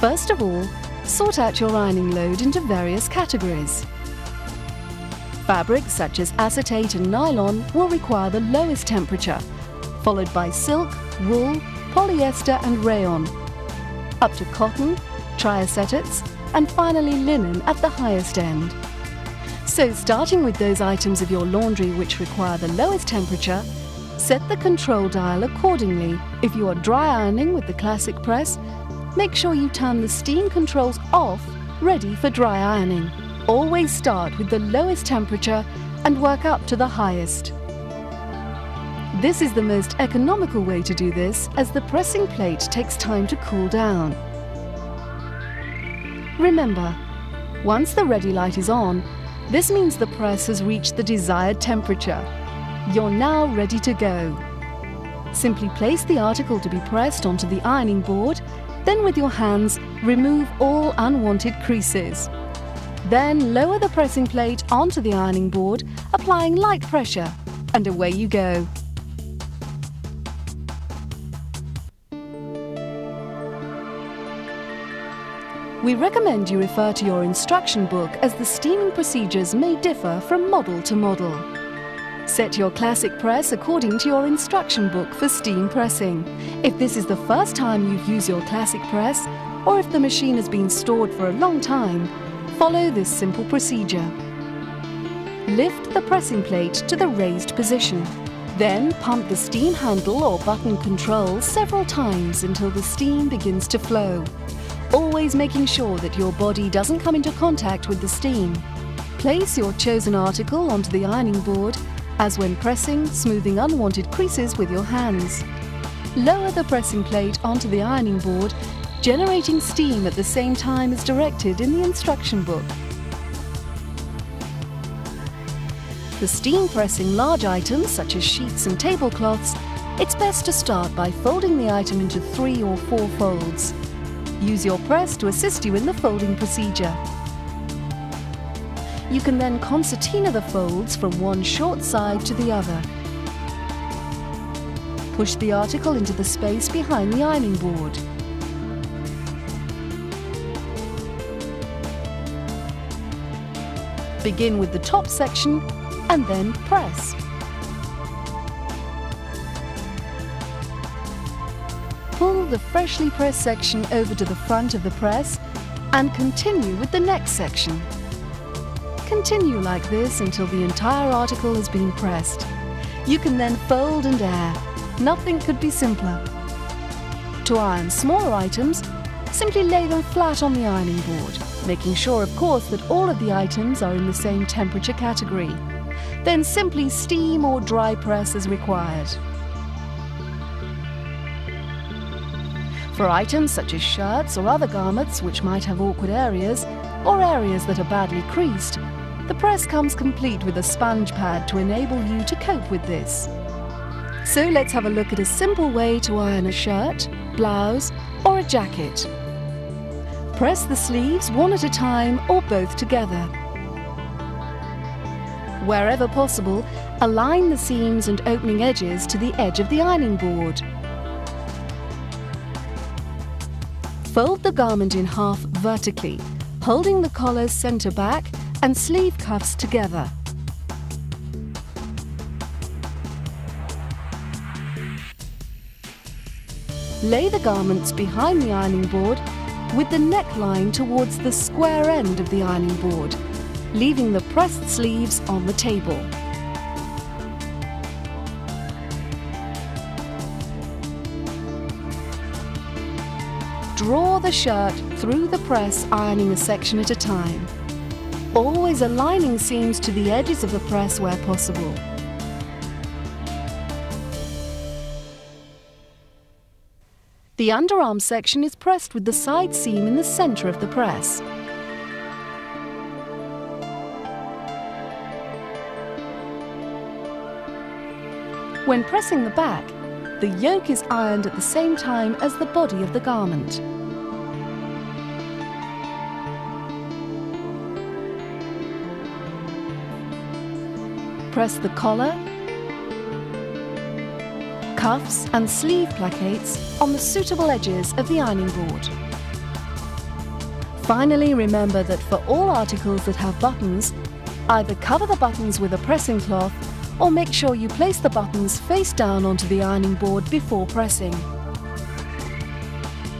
First of all, sort out your ironing load into various categories. Fabrics such as acetate and nylon will require the lowest temperature, followed by silk, wool, polyester and rayon, up to cotton, triacetates, and finally linen at the highest end. So starting with those items of your laundry which require the lowest temperature, set the control dial accordingly. If you are dry ironing with the classic press, make sure you turn the steam controls off, ready for dry ironing. Always start with the lowest temperature and work up to the highest. This is the most economical way to do this, as the pressing plate takes time to cool down. Remember, once the ready light is on, this means the press has reached the desired temperature. You're now ready to go. Simply place the article to be pressed onto the ironing board, then with your hands, remove all unwanted creases. Then lower the pressing plate onto the ironing board, applying light pressure, and away you go. We recommend you refer to your instruction book, as the steaming procedures may differ from model to model. Set your classic press according to your instruction book for steam pressing. If this is the first time you've used your classic press, or if the machine has been stored for a long time, follow this simple procedure. Lift the pressing plate to the raised position. Then pump the steam handle or button control several times until the steam begins to flow, always making sure that your body doesn't come into contact with the steam. Place your chosen article onto the ironing board, as when pressing, smoothing unwanted creases with your hands. Lower the pressing plate onto the ironing board, generating steam at the same time as directed in the instruction book. For steam pressing large items such as sheets and tablecloths, it's best to start by folding the item into 3 or 4 folds. Use your press to assist you in the folding procedure. You can then concertina the folds from one short side to the other. Push the article into the space behind the ironing board. Begin with the top section and then press. Pull the freshly pressed section over to the front of the press and continue with the next section. Continue like this until the entire article has been pressed. You can then fold and air. Nothing could be simpler. To iron smaller items, simply lay them flat on the ironing board, making sure, of course, that all of the items are in the same temperature category. Then simply steam or dry press as required. For items such as shirts or other garments which might have awkward areas, or areas that are badly creased, the press comes complete with a sponge pad to enable you to cope with this. So let's have a look at a simple way to iron a shirt, blouse, or a jacket. Press the sleeves one at a time or both together. Wherever possible, align the seams and opening edges to the edge of the ironing board. Fold the garment in half vertically, holding the collars center back and sleeve cuffs together. Lay the garments behind the ironing board with the neckline towards the square end of the ironing board, leaving the pressed sleeves on the table. Draw the shirt through the press, ironing a section at a time, always aligning seams to the edges of the press where possible. The underarm section is pressed with the side seam in the center of the press. When pressing the back, the yoke is ironed at the same time as the body of the garment. Press the collar, cuffs and sleeve placates on the suitable edges of the ironing board. Finally, remember that for all articles that have buttons, either cover the buttons with a pressing cloth or make sure you place the buttons face down onto the ironing board before pressing.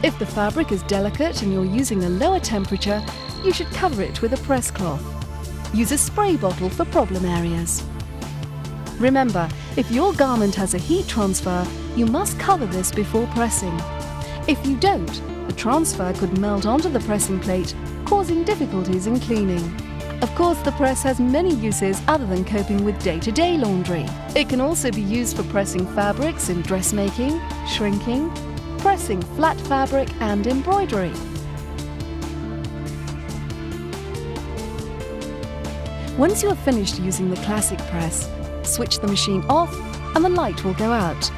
If the fabric is delicate and you're using a lower temperature, you should cover it with a press cloth. Use a spray bottle for problem areas. Remember, if your garment has a heat transfer, you must cover this before pressing. If you don't, the transfer could melt onto the pressing plate, causing difficulties in cleaning. Of course, the press has many uses other than coping with day-to-day laundry. It can also be used for pressing fabrics in dressmaking, shrinking, pressing flat fabric and embroidery. Once you have finished using the classic press, switch the machine off and the light will go out.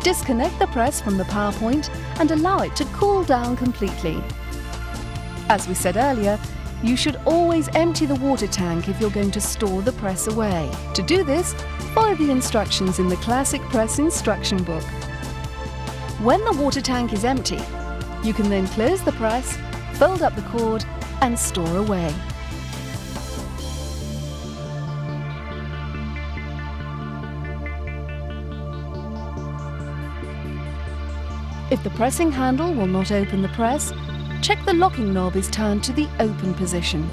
Disconnect the press from the power point and allow it to cool down completely. As we said earlier, you should always empty the water tank if you're going to store the press away. To do this, follow the instructions in the Classic Press instruction book. When the water tank is empty, you can then close the press, fold up the cord and store away. If the pressing handle will not open the press, check the locking knob is turned to the open position.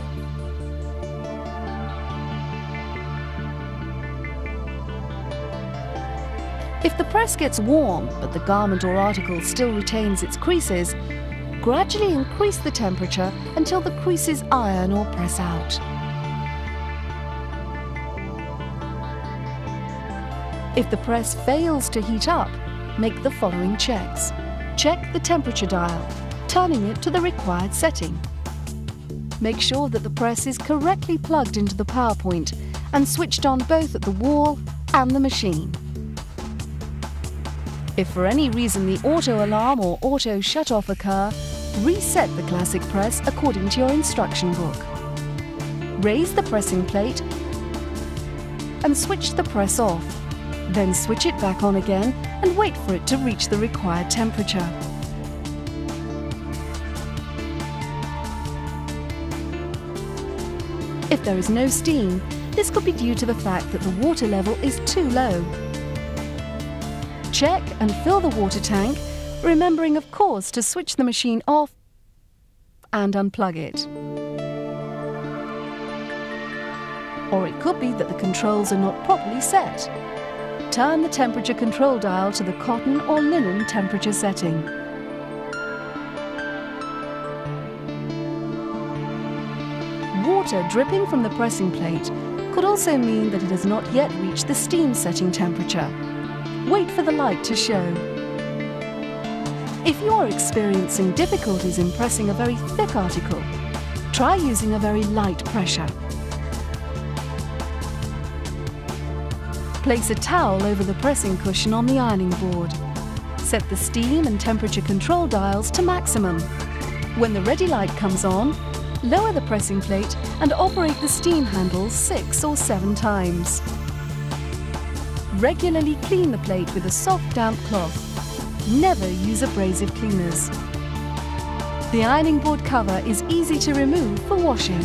If the press gets warm, but the garment or article still retains its creases, gradually increase the temperature until the creases iron or press out. If the press fails to heat up, make the following checks. Check the temperature dial, turning it to the required setting. Make sure that the press is correctly plugged into the power point and switched on both at the wall and the machine. If for any reason the auto alarm or auto shut-off occur, reset the classic press according to your instruction book. Raise the pressing plate and switch the press off. Then switch it back on again and wait for it to reach the required temperature. If there is no steam, this could be due to the fact that the water level is too low. Check and fill the water tank, remembering of course to switch the machine off and unplug it. Or it could be that the controls are not properly set. Turn the temperature control dial to the cotton or linen temperature setting. Water dripping from the pressing plate could also mean that it has not yet reached the steam setting temperature. Wait for the light to show. If you are experiencing difficulties in pressing a very thick article, try using a very light pressure. Place a towel over the pressing cushion on the ironing board. Set the steam and temperature control dials to maximum. When the ready light comes on, lower the pressing plate and operate the steam handles 6 or 7 times. Regularly clean the plate with a soft, damp cloth. Never use abrasive cleaners. The ironing board cover is easy to remove for washing.